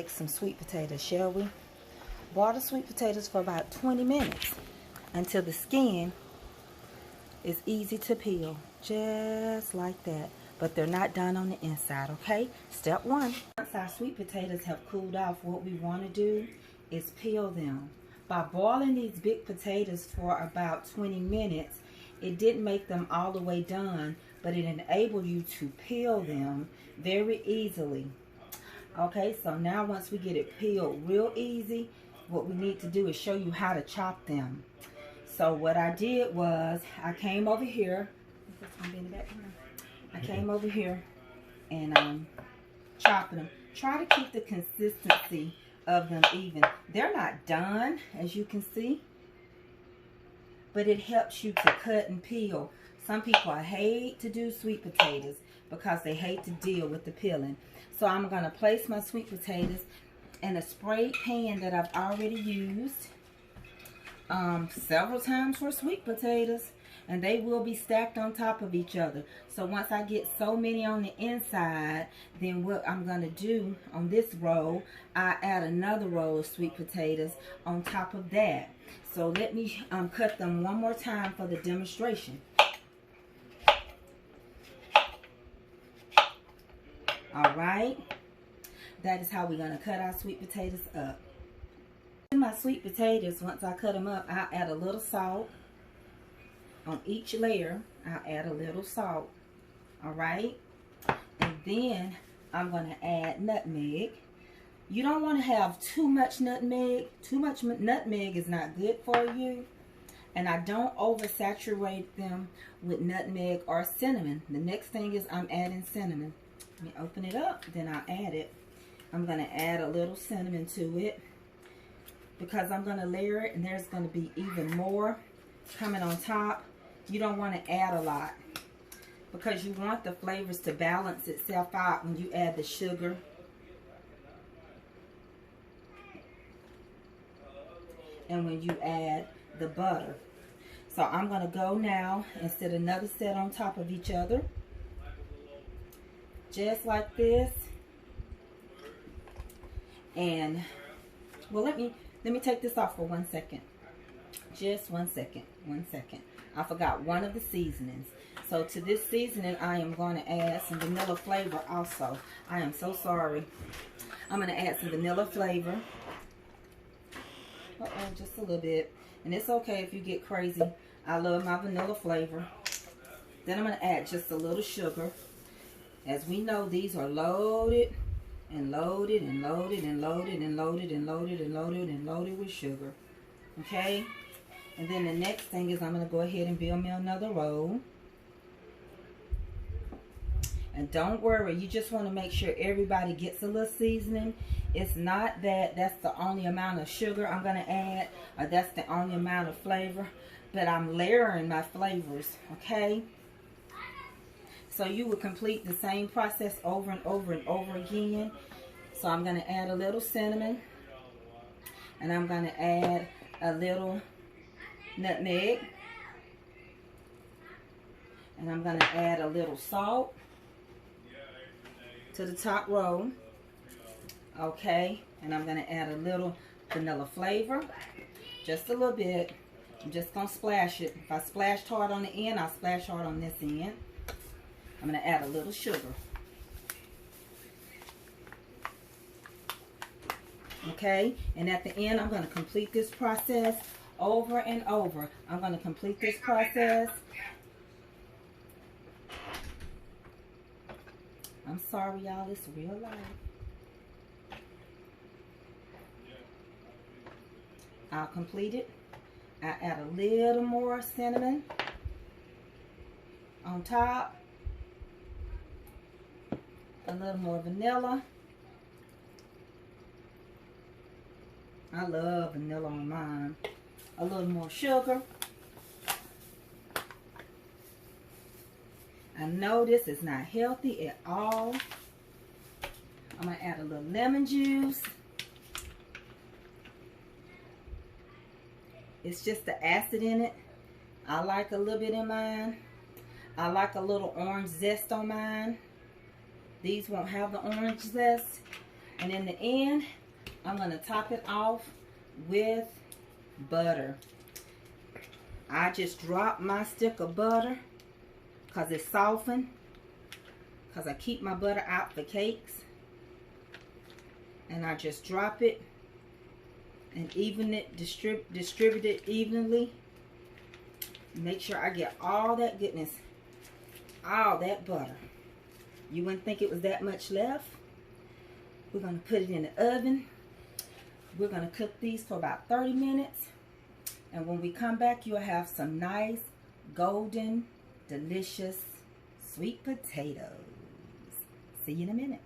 make some sweet potatoes, shall we? Boil the sweet potatoes for about 20 minutes until the skin is easy to peel, just like that. But they're not done on the inside, okay? Step one. Once our sweet potatoes have cooled off, what we want to do is peel them. By boiling these big potatoes for about 20 minutes, it didn't make them all the way done, but it enabled you to peel them very easily. Okay, so now once we get it peeled real easy, what we need to do is show you how to chop them. So what I did was, I came over here. I came over here and chopped them. Try to keep the consistency of them even. They're not done, as you can see, but it helps you to cut and peel. Some people hate to do sweet potatoes because they hate to deal with the peeling. So I'm going to place my sweet potatoes in a sprayed pan that I've already used several times for sweet potatoes, and they will be stacked on top of each other. So once I get so many on the inside, then what I'm going to do on this roll, I add another roll of sweet potatoes on top of that. So let me cut them one more time for the demonstration. Alright, that is how we're going to cut our sweet potatoes up. In my sweet potatoes, once I cut them up, I'll add a little salt. On each layer, I'll add a little salt. Alright, and then I'm going to add nutmeg. You don't want to have too much nutmeg. Too much nutmeg is not good for you. And I don't oversaturate them with nutmeg or cinnamon. The next thing is I'm adding cinnamon. Let me open it up, then I'll add it. I'm going to add a little cinnamon to it because I'm going to layer it, and there's going to be even more coming on top. You don't want to add a lot because you want the flavors to balance itself out when you add the sugar and when you add the butter. So I'm going to go now and set another set on top of each other. Just like this. And well, let me take this off for 1 second. Just 1 second. 1 second. I forgot one of the seasonings. So to this seasoning, I am going to add some vanilla flavor also. I am so sorry. I'm going to add some vanilla flavor. Just a little bit. And it's okay if you get crazy. I love my vanilla flavor. Then I'm going to add just a little sugar. As we know, these are loaded and loaded and loaded and loaded and loaded and loaded and loaded and loaded with sugar. Okay? And then the next thing is I'm going to go ahead and build me another roll. And don't worry, you just want to make sure everybody gets a little seasoning. It's not that that's the only amount of sugar I'm going to add, or that's the only amount of flavor, but I'm layering my flavors, okay? So you would complete the same process over and over and over again. So I'm going to add a little cinnamon, and I'm going to add a little nutmeg, and I'm going to add a little salt to the top row. Okay, and I'm going to add a little vanilla flavor, just a little bit. I'm just going to splash it. If I splashed hard on the end, I'll splash hard on this end. I'm going to add a little sugar. Okay, and at the end, I'm going to complete this process over and over. I'm going to complete this process. I'm sorry, y'all, it's real life. I'll complete it. I add a little more cinnamon on top. A little more vanilla. I love vanilla on mine. A little more sugar. I know this is not healthy at all. I'm going to add a little lemon juice. It's just the acid in it. I like a little bit in mine. I like a little orange zest on mine. These won't have the orange zest. And in the end, I'm going to top it off with butter. I just dropped my stick of butter because it's softened. Because I keep my butter out for cakes. And I just drop it and even it, distribute it evenly. Make sure I get all that goodness, all that butter. You wouldn't think it was that much left. We're going to put it in the oven. We're going to cook these for about 30 minutes. And when we come back, you'll have some nice, golden, delicious sweet potatoes. See you in a minute.